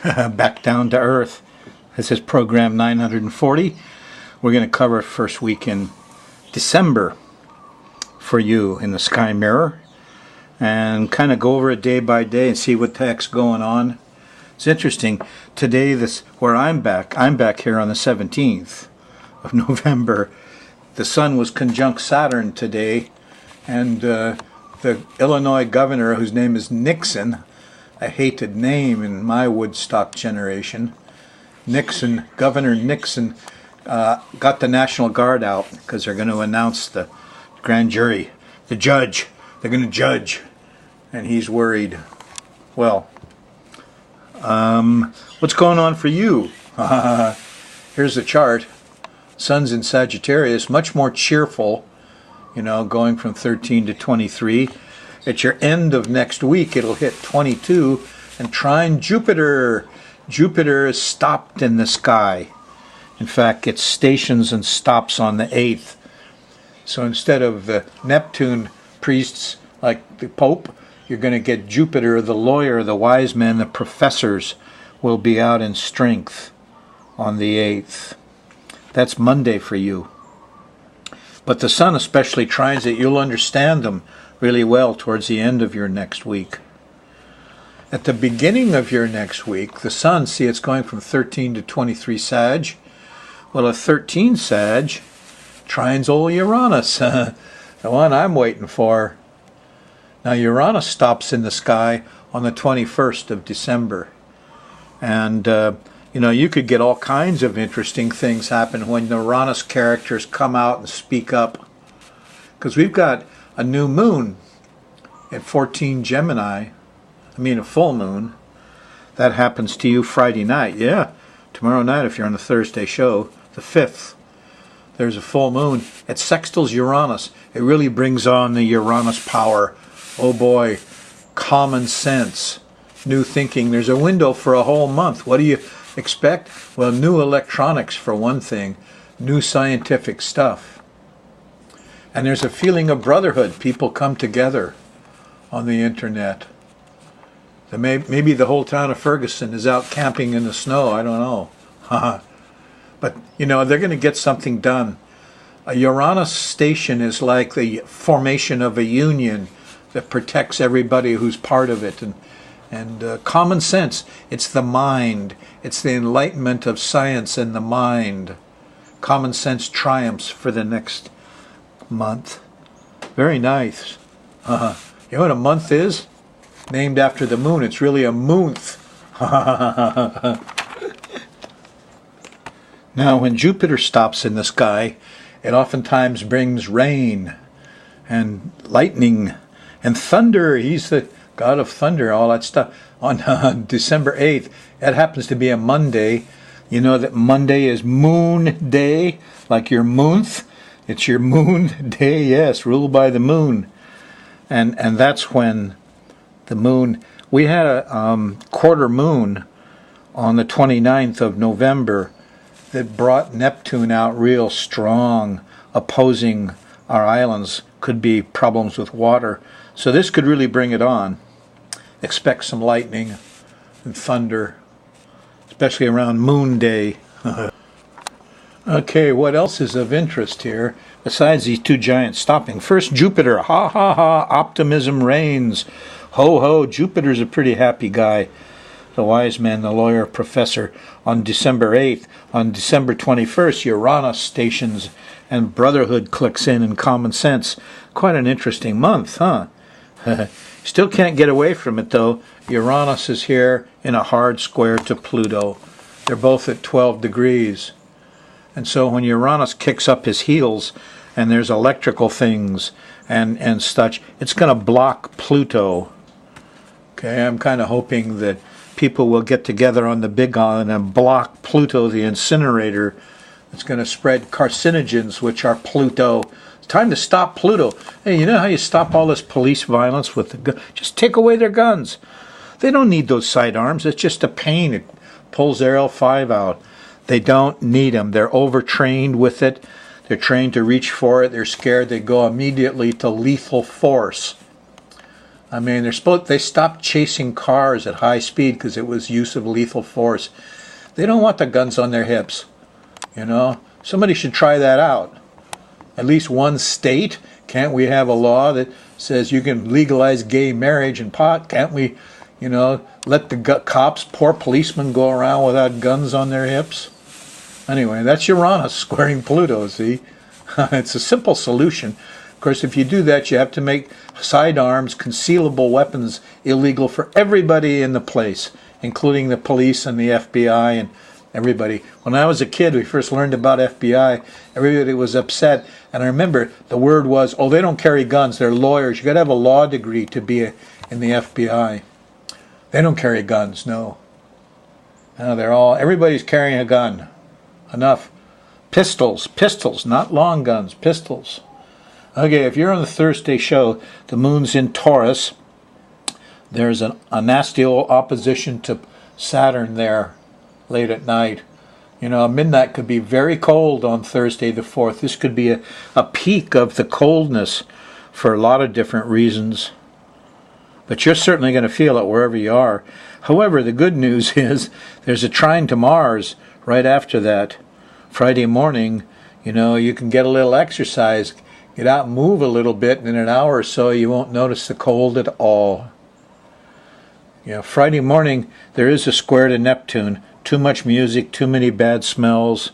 Back down to earth. This is program 940. We're going to cover first week in December for you in the Sky Mirror and kind of go over it day by day and see what the heck's going on. It's interesting. Today, where I'm back here on the 17th of November. The sun was conjunct Saturn today, and the Illinois governor, whose name is Nixon, a hated name in my Woodstock generation, Governor Nixon, got the National Guard out because they're going to announce the grand jury, the judge. They're going to judge, and he's worried. Well, what's going on for you? Here's the chart. Sun's in Sagittarius, much more cheerful, going from 13 to 23. At your end of next week, it'll hit 22 and trine Jupiter. Jupiter is stopped in the sky. In fact, it stations and stops on the 8th. So instead of the Neptune priests like the Pope, you're going to get Jupiter, the lawyer, the wise men, the professors will be out in strength on the 8th. That's Monday for you. But the sun especially trines it. You'll understand them really well towards the end of your next week. At the beginning of your next week, the sun, see, it's going from 13 to 23 Sag. Well, a 13 Sag trines old Uranus, the one I'm waiting for. Now, Uranus stops in the sky on the 21st of December. And you could get all kinds of interesting things happen when the Uranus characters come out and speak up. Because we've got a new moon at 14 Gemini. A full moon. That happens to you Friday night. Yeah, tomorrow night if you're on the Thursday show, the 5th. There's a full moon. It sextiles Uranus. It really brings on the Uranus power. Oh boy, common sense, new thinking. There's a window for a whole month. What do you expect? Well, new electronics for one thing, new scientific stuff. And there's a feeling of brotherhood. People come together on the internet. Maybe the whole town of Ferguson is out camping in the snow. I don't know. But, they're going to get something done. A Uranus station is like the formation of a union that protects everybody who's part of it. And common sense, it's the mind. It's the enlightenment of science and the mind. Common sense triumphs for the next month. Very nice. You know what a month is? Named after the moon. It's really a moonth. Now, when Jupiter stops in the sky, it oftentimes brings rain and lightning and thunder. He's the god of thunder, all that stuff. On December 8th, it happens to be a Monday. You know that Monday is moon day, like your moonth. It's your moon day, yes, ruled by the moon. And that's when the moon, we had a quarter moon on the 29th of November that brought Neptune out real strong, opposing our islands. Could be problems with water. So this could really bring it on. Expect some lightning and thunder, especially around Moon Day. Okay, what else is of interest here besides these two giants stopping? First, Jupiter. Ha ha ha, optimism reigns. Ho ho, Jupiter's a pretty happy guy. The wise man, the lawyer, professor. On December 8th, on December 21st, Uranus stations and brotherhood clicks in and common sense. Quite an interesting month, huh? Still can't get away from it, though. Uranus is here in a hard square to Pluto. They're both at 12 degrees. And so when Uranus kicks up his heels and there's electrical things and such, it's going to block Pluto. Okay, I'm kind of hoping that people will get together on the Big Island and block Pluto, the incinerator. It's going to spread carcinogens, which are Pluto. It's time to stop Pluto. Hey, you know how you stop all this police violence with the gun? Just take away their guns. They don't need those sidearms. It's just a pain. It pulls their L5 out. They don't need them. They're overtrained with it. They're trained to reach for it. They're scared. They go immediately to lethal force. I mean, they stopped chasing cars at high speed because it was use of lethal force. They don't want the guns on their hips. Somebody should try that out. At least one state. Can't we have a law that says you can legalize gay marriage and pot? Can't we, let the cops, poor policemen, go around without guns on their hips? Anyway, that's Uranus squaring Pluto, see? It's a simple solution. Of course, if you do that, you have to make sidearms, concealable weapons, illegal for everybody in the place, including the police and the FBI and everybody. When I was a kid, we first learned about FBI. Everybody was upset. And I remember the word was, oh, they don't carry guns. They're lawyers. You got to have a law degree to be in the FBI. They don't carry guns, no. No, everybody's carrying a gun. Enough. Pistols, not long guns, pistols. Okay, if you're on the Thursday show, the moon's in Taurus. There's a nasty old opposition to Saturn there late at night. Midnight could be very cold on Thursday the 4th. This could be a peak of the coldness for a lot of different reasons. But you're certainly going to feel it wherever you are. However, the good news is there's a trine to Mars right after that. Friday morning, you can get a little exercise, get out and move a little bit, and in an hour or so you won't notice the cold at all. Friday morning there is a square to Neptune. Too much music, too many bad smells,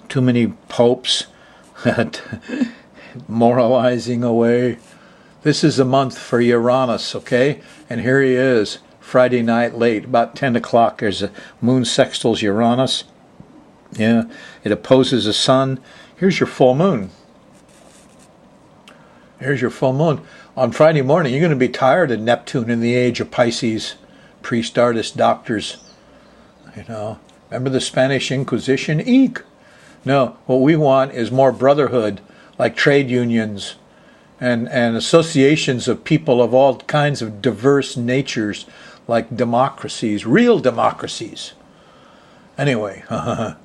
too many popes moralizing away. This is a month for Uranus, okay? And here he is, Friday night late, about 10 o'clock. There's a moon sextiles Uranus. Yeah, it opposes the sun. Here's your full moon. Here's your full moon. On Friday morning, you're going to be tired of Neptune in the age of Pisces, priest, artist, doctors. Remember the Spanish Inquisition? Eek! No, what we want is more brotherhood, like trade unions and associations of people of all kinds of diverse natures, like democracies, real democracies. Anyway, we got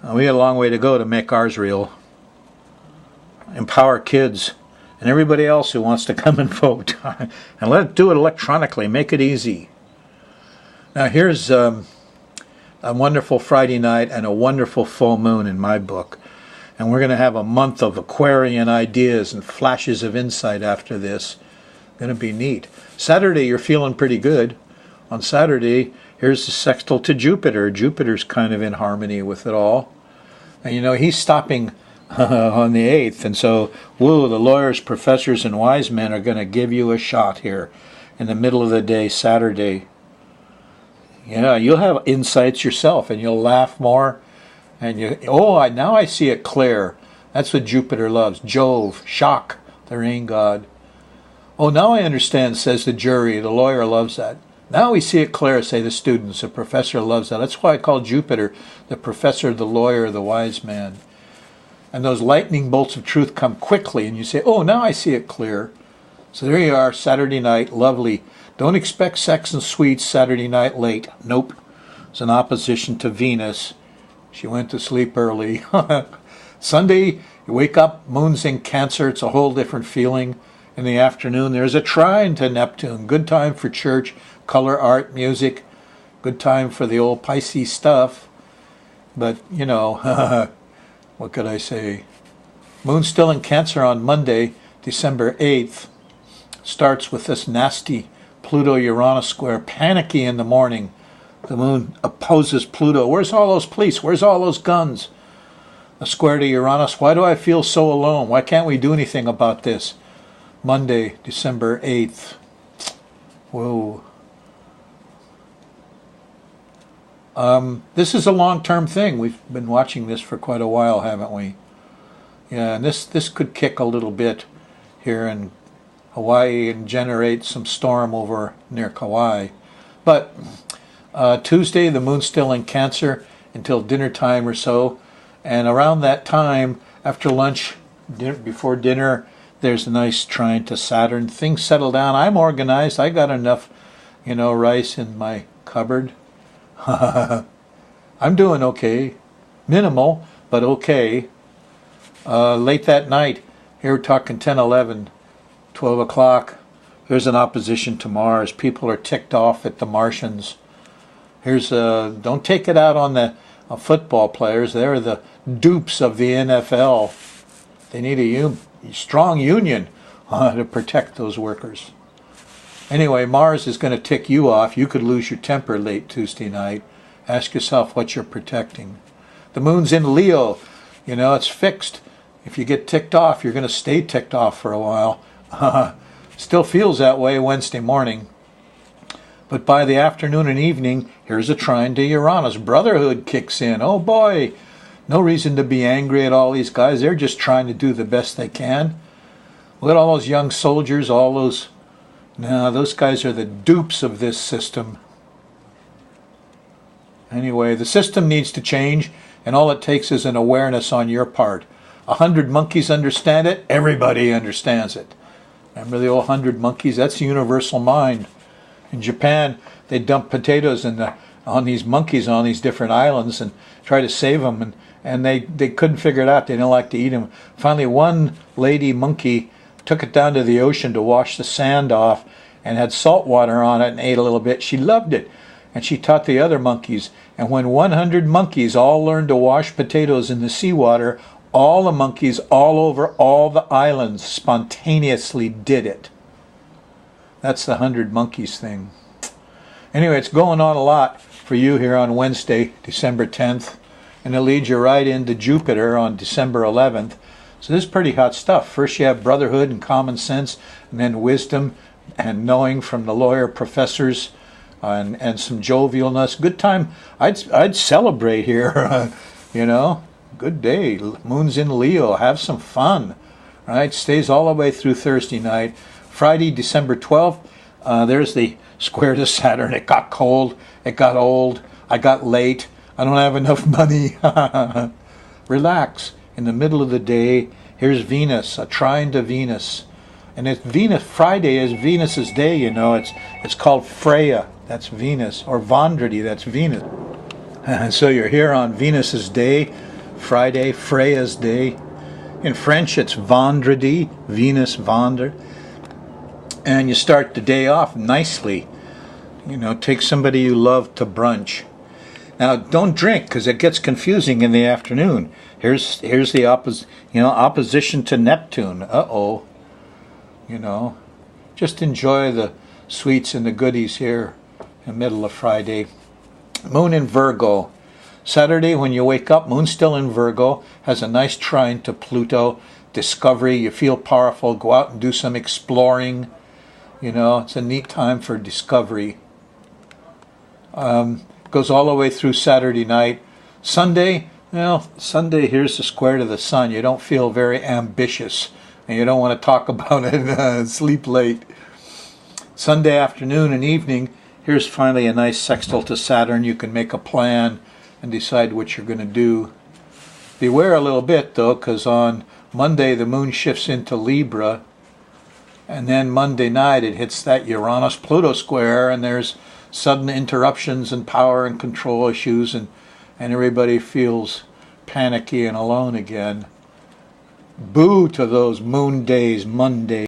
a long way to go to make ours real. Empower kids and everybody else who wants to come and vote. And let's do it electronically. Make it easy. Now here's a wonderful Friday night and a wonderful full moon in my book. And we're going to have a month of Aquarian ideas and flashes of insight after this. Going to be neat. Saturday, you're feeling pretty good. On Saturday, here's the sextile to Jupiter. Jupiter's kind of in harmony with it all. And he's stopping on the 8th. And so, the lawyers, professors, and wise men are going to give you a shot here in the middle of the day, Saturday. Yeah, you'll have insights yourself, and you'll laugh more. And now I see it clear. That's what Jupiter loves. Jove, shock, the rain god. Oh, now I understand, says the jury. The lawyer loves that. Now we see it clear, say the students. The professor loves that. That's why I call Jupiter the professor, the lawyer, the wise man. And those lightning bolts of truth come quickly, and you say, oh, now I see it clear. So there you are, Saturday night, lovely. Don't expect sex and sweets Saturday night late. Nope. It's an opposition to Venus. She went to sleep early. Sunday, you wake up, moon's in Cancer. It's a whole different feeling. In the afternoon, there's a trine to Neptune. Good time for church, color, art, music. Good time for the old Pisces stuff. But, what could I say? Moon's still in Cancer on Monday, December 8th. Starts with this nasty Pluto-Uranus square, panicky in the morning. The moon opposes Pluto. Where's all those police? Where's all those guns? A square to Uranus. Why do I feel so alone? Why can't we do anything about this? Monday, December 8th. Whoa. This is a long-term thing. We've been watching this for quite a while, haven't we? Yeah, and this could kick a little bit here in Hawaii and generate some storm over near Kauai. But Tuesday, the moon's still in Cancer until dinner time or so. And around that time, after lunch, before dinner, there's a nice trine to Saturn. Things settle down. I'm organized. I got enough, rice in my cupboard. I'm doing okay. Minimal, but okay. Late that night, here we're talking 10, 11, 12 o'clock. There's an opposition to Mars. People are ticked off at the Martians. Don't take it out on the football players. They're the dupes of the NFL. They need a strong union to protect those workers. Anyway, Mars is going to tick you off. You could lose your temper late Tuesday night. Ask yourself what you're protecting. The moon's in Leo. It's fixed. If you get ticked off, you're going to stay ticked off for a while. Still feels that way Wednesday morning. But by the afternoon and evening, here's a trine to Uranus. Brotherhood kicks in. Oh boy, no reason to be angry at all these guys. They're just trying to do the best they can. Look at all those young soldiers, those guys are the dupes of this system. Anyway, the system needs to change, and all it takes is an awareness on your part. 100 monkeys understand it, everybody understands it. Remember the old 100 monkeys? That's the universal mind. In Japan, they dump potatoes on these monkeys on these different islands and try to save them, and they couldn't figure it out. They didn't like to eat them. Finally, one lady monkey took it down to the ocean to wash the sand off and had salt water on it and ate a little bit. She loved it, and she taught the other monkeys. And when 100 monkeys all learned to wash potatoes in the seawater, all the monkeys all over all the islands spontaneously did it. That's the 100 monkeys thing. Anyway, it's going on a lot for you here on Wednesday, December 10th, and it leads you right into Jupiter on December 11th. So this is pretty hot stuff. First you have brotherhood and common sense, and then wisdom and knowing from the lawyer professors, and some jovialness. Good time. I'd celebrate here. Good day. Moon's in Leo. Have some fun. Right? Stays all the way through Thursday night. Friday, December 12th, there's the square to Saturn. It got cold. It got old. I got late. I don't have enough money. Relax. In the middle of the day, here's Venus, a trine to Venus. And it's Venus. Friday is Venus's day, It's called Freya. That's Venus. Or Vendredi. That's Venus. And so you're here on Venus's day. Friday, Freya's day. In French, it's Vendredi. Venus, Vendre. And you start the day off nicely. Take somebody you love to brunch. Now, don't drink because it gets confusing in the afternoon. Here's the opposition to Neptune. Just enjoy the sweets and the goodies here in the middle of Friday. Moon in Virgo. Saturday, when you wake up, moon's still in Virgo, has a nice trine to Pluto. Discovery, you feel powerful. Go out and do some exploring. It's a neat time for discovery. Goes all the way through Saturday night. Sunday, here's the square to the sun. You don't feel very ambitious, and you don't want to talk about it. Sleep late. Sunday afternoon and evening, here's finally a nice sextile to Saturn. You can make a plan and decide what you're going to do. Beware a little bit, though, because on Monday the moon shifts into Libra, and then Monday night it hits that Uranus-Pluto square, and there's sudden interruptions and power and control issues, and everybody feels panicky and alone again. Boo to those moon days, Monday.